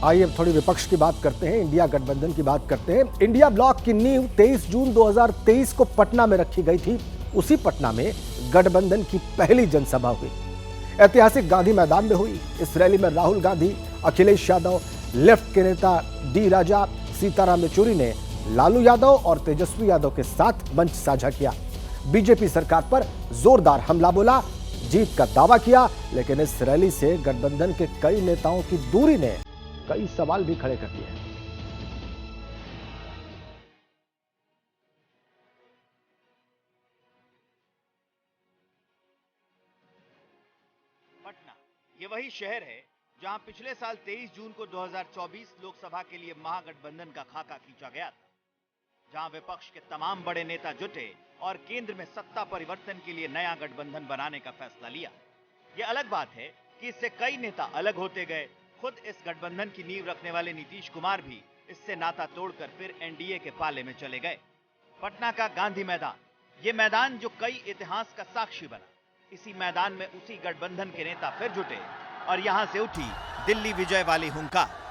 आइए अब थोड़ी विपक्ष की बात करते हैं, इंडिया गठबंधन की बात करते हैं। इंडिया ब्लॉक की नींव 23 जून 2023 को पटना में रखी गई थी। उसी पटना में गठबंधन की पहली जनसभा हुई, ऐतिहासिक गांधी मैदान में हुई। इस रैली में राहुल गांधी, अखिलेश यादव, लेफ्ट के नेता डी राजा, सीताराम येचुरी ने लालू यादव और तेजस्वी यादव के साथ मंच साझा किया। बीजेपी सरकार पर जोरदार हमला बोला, जीत का दावा किया, लेकिन इस रैली से गठबंधन के कई नेताओं की दूरी ने कई सवाल भी खड़े कर दिए। पटना ये वही शहर है जहां पिछले साल 23 जून को 2024 लोकसभा के लिए महागठबंधन का खाका खींचा गया था, जहां विपक्ष के तमाम बड़े नेता जुटे और केंद्र में सत्ता परिवर्तन के लिए नया गठबंधन बनाने का फैसला लिया। यह अलग बात है कि इससे कई नेता अलग होते गए। खुद इस गठबंधन की नींव रखने वाले नीतीश कुमार भी इससे नाता तोड़कर फिर एनडीए के पाले में चले गए। पटना का गांधी मैदान, ये मैदान जो कई इतिहास का साक्षी बना, इसी मैदान में उसी गठबंधन के नेता फिर जुटे और यहां से उठी दिल्ली विजय वाली हुंकार।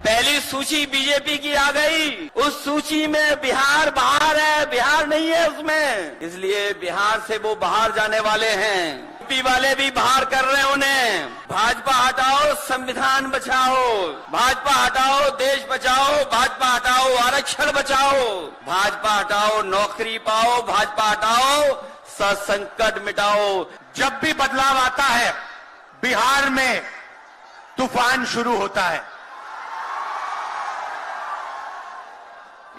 पहली सूची बीजेपी की आ गई, उस सूची में बिहार बाहर है, बिहार नहीं है उसमें, इसलिए बिहार से वो बाहर जाने वाले हैं। यूपी वाले भी बाहर कर रहे हैं उन्हें। भाजपा हटाओ, संविधान बचाओ, भाजपा हटाओ, देश बचाओ, भाजपा हटाओ, आरक्षण बचाओ, भाजपा हटाओ, नौकरी पाओ, भाजपा हटाओ, संकट मिटाओ। जब भी बदलाव आता है बिहार में तूफान शुरू होता है।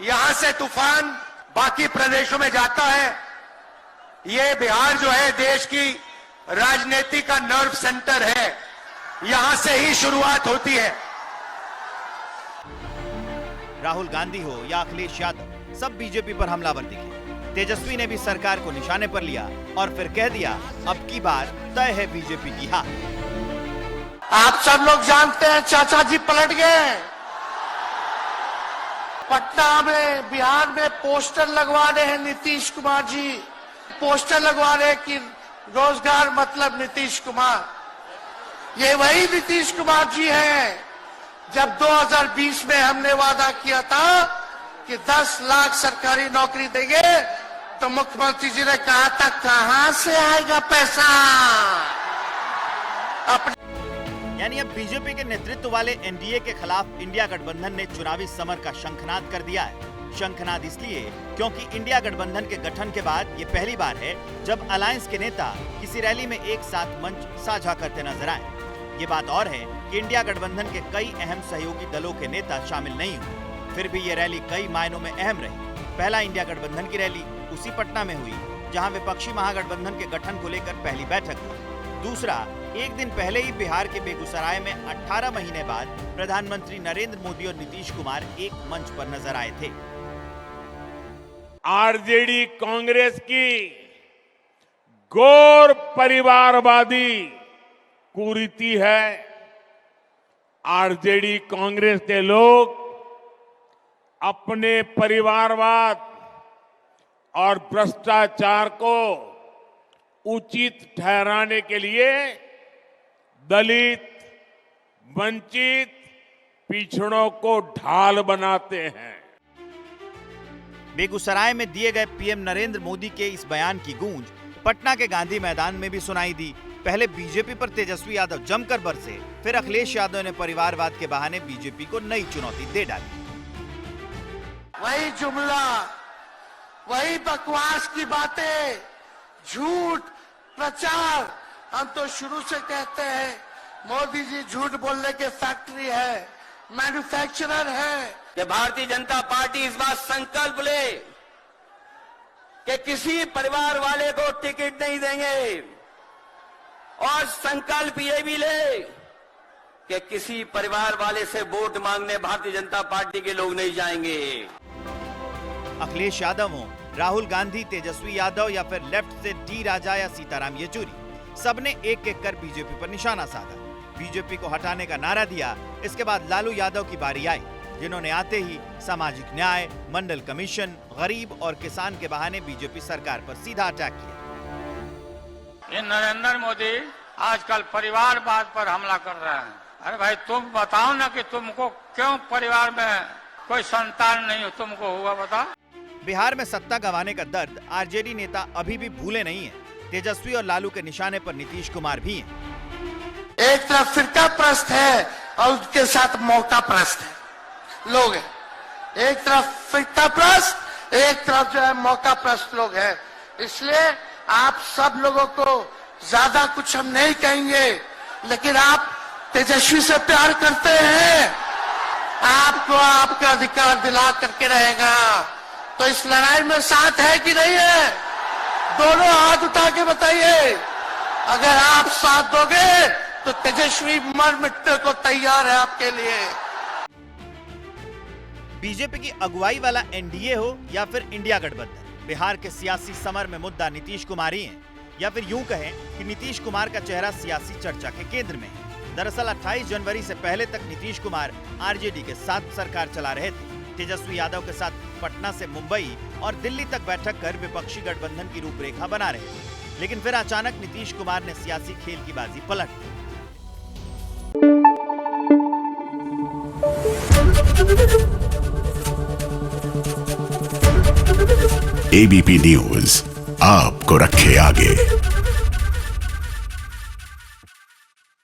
यहां से तूफान बाकी प्रदेशों में जाता है। ये बिहार जो है देश की राजनीति का नर्व सेंटर है, यहां से ही शुरुआत होती है। राहुल गांधी हो या अखिलेश यादव, सब बीजेपी पर हमलावर दिखे। तेजस्वी ने भी सरकार को निशाने पर लिया और फिर कह दिया, अब की बार तय है बीजेपी की हार। आप सब लोग जानते हैं चाचा जी पलट गए। पटना में, बिहार में पोस्टर लगवा रहे हैं नीतीश कुमार जी, पोस्टर लगवा रहे हैं कि रोजगार मतलब नीतीश कुमार। ये वही नीतीश कुमार जी हैं जब 2020 में हमने वादा किया था कि 10 लाख सरकारी नौकरी देंगे, तो मुख्यमंत्री जी ने कहा था कहां से आएगा पैसा। यानी अब बीजेपी के नेतृत्व वाले एनडीए के खिलाफ इंडिया गठबंधन ने चुनावी समर का शंखनाद कर दिया है। शंखनाद इसलिए क्योंकि इंडिया गठबंधन के गठन के बाद ये पहली बार है जब अलायंस के नेता किसी रैली में एक साथ मंच साझा करते नजर आए। ये बात और है कि इंडिया गठबंधन के कई अहम सहयोगी दलों के नेता शामिल नहीं हुए, फिर भी ये रैली कई मायनों में अहम रही। पहला इंडिया गठबंधन की रैली उसी पटना में हुई जहां विपक्षी महागठबंधन के गठन को लेकर पहली बैठक हुई। दूसरा, एक दिन पहले ही बिहार के बेगूसराय में 18 महीने बाद प्रधानमंत्री नरेंद्र मोदी और नीतीश कुमार एक मंच पर नजर आए थे। आरजेडी कांग्रेस की गौर परिवारवादी कुरीति है। आरजेडी कांग्रेस के लोग अपने परिवारवाद और भ्रष्टाचार को उचित ठहराने के लिए दलित, वंचित, पिछड़ों को ढाल बनाते हैं। बेगूसराय में दिए गए पीएम नरेंद्र मोदी के इस बयान की गूंज पटना के गांधी मैदान में भी सुनाई दी। पहले बीजेपी पर तेजस्वी यादव जमकर बरसे, फिर अखिलेश यादव ने परिवारवाद के बहाने बीजेपी को नई चुनौती दे डाली। वही जुमला, वही बकवास की बातें, झूठ प्रचार। हम तो शुरू से कहते हैं मोदी जी झूठ बोलने के फैक्ट्री है, मैन्युफैक्चरर है। कि भारतीय जनता पार्टी इस बात संकल्प ले कि किसी परिवार वाले को टिकट नहीं देंगे, और संकल्प ये भी ले कि किसी परिवार वाले से वोट मांगने भारतीय जनता पार्टी के लोग नहीं जाएंगे। अखिलेश यादव हो, राहुल गांधी, तेजस्वी यादव या फिर लेफ्ट से डी राजा या सीताराम येचुरी, सबने एक एक कर बीजेपी पर निशाना साधा, बीजेपी को हटाने का नारा दिया। इसके बाद लालू यादव की बारी आई, जिन्होंने आते ही सामाजिक न्याय, मंडल कमीशन, गरीब और किसान के बहाने बीजेपी सरकार पर सीधा अटैक किया। ये नरेंद्र मोदी आजकल परिवारवाद पर हमला कर रहे हैं। अरे भाई तुम बताओ ना कि तुमको क्यों परिवार में कोई संतान नहीं हो, तुमको हुआ बताओ। बिहार में सत्ता गंवाने का दर्द आरजेडी नेता अभी भी भूले नहीं है। तेजस्वी और लालू के निशाने पर नीतीश कुमार भी हैं। एक तरफ फिरका प्रस्त है और उसके साथ मौका प्रस्त है लोग हैं। एक तरफ फिरका प्रस्त, एक तरफ जो है मौका प्रस्त लोग हैं। इसलिए आप सब लोगों को ज्यादा कुछ हम नहीं कहेंगे, लेकिन आप तेजस्वी से प्यार करते हैं, आपको आपका अधिकार दिला करके रहेगा। तो इस लड़ाई में साथ है कि नहीं है? दोनों हाथ उठा के बताइए। अगर आप साथ दोगे तो तेजस्वी मर मिटने को तैयार है आपके लिए। बीजेपी की अगुवाई वाला एनडीए हो या फिर इंडिया गठबंधन, बिहार के सियासी समर में मुद्दा नीतीश कुमार ही हैं, या फिर यूं कहें कि नीतीश कुमार का चेहरा सियासी चर्चा के केंद्र में है। दरअसल 28 जनवरी से पहले तक नीतीश कुमार आरजेडी के साथ सरकार चला रहे थे। तेजस्वी यादव के साथ पटना से मुंबई और दिल्ली तक बैठक कर विपक्षी गठबंधन की रूपरेखा बना रहे थे, लेकिन फिर अचानक नीतीश कुमार ने सियासी खेल की बाजी पलट दी। एबीपी न्यूज आपको रखे आगे।